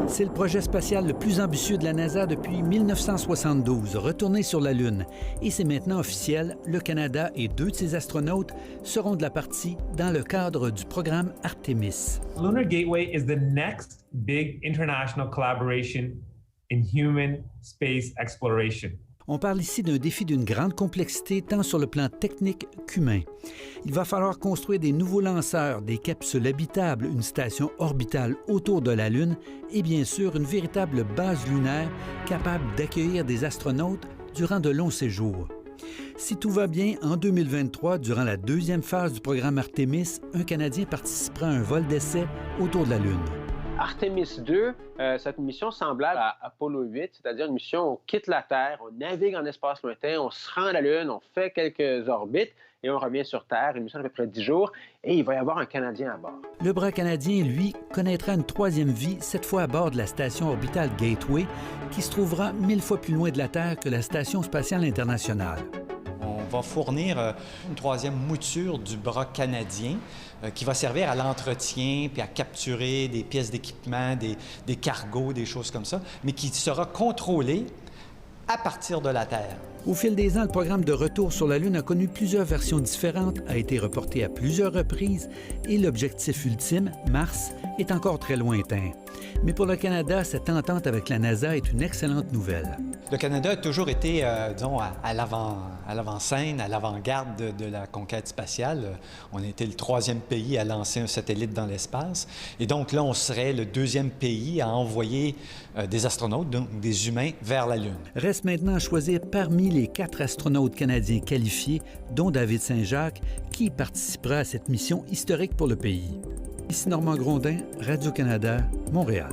C'est le projet spatial le plus ambitieux de la NASA depuis 1972, retourner sur la Lune. Et c'est maintenant officiel, le Canada et 2 de ses astronautes seront de la partie dans le cadre du programme Artemis. Lunar Gateway is the next big international collaboration in human space exploration. On parle ici d'un défi d'une grande complexité tant sur le plan technique qu'humain. Il va falloir construire des nouveaux lanceurs, des capsules habitables, une station orbitale autour de la Lune et bien sûr une véritable base lunaire capable d'accueillir des astronautes durant de longs séjours. Si tout va bien, en 2023, durant la 2e phase du programme Artemis, un Canadien participera à un vol d'essai autour de la Lune. Artemis 2, c'est une mission semblable à Apollo 8, c'est-à-dire une mission où on quitte la Terre, on navigue en espace lointain, on se rend à la Lune, on fait quelques orbites et on revient sur Terre, une mission d'à peu près 10 jours, et il va y avoir un Canadien à bord. Le bras canadien, lui, connaîtra une 3e vie, cette fois à bord de la station orbitale Gateway, qui se trouvera 1000 fois plus loin de la Terre que la Station spatiale internationale. On va fournir une 3e mouture du bras canadien qui va servir à l'entretien puis à capturer des pièces d'équipement, des cargos, des choses comme ça, mais qui sera contrôlé à partir de la Terre. Au fil des ans, le programme de retour sur la Lune a connu plusieurs versions différentes, a été reporté à plusieurs reprises et l'objectif ultime, Mars, est encore très lointain. Mais pour le Canada, cette entente avec la NASA est une excellente nouvelle. Le Canada a toujours été, disons, à l'avant-scène, à l'avant-garde de la conquête spatiale. On a été le 3e pays à lancer un satellite dans l'espace. Et donc là, on serait le 2e pays à envoyer des astronautes, donc des humains, vers la Lune. Reste maintenant à choisir parmi les 4 astronautes canadiens qualifiés, dont David Saint-Jacques, qui participera à cette mission historique pour le pays. Ici Normand Grondin, Radio-Canada, Montréal.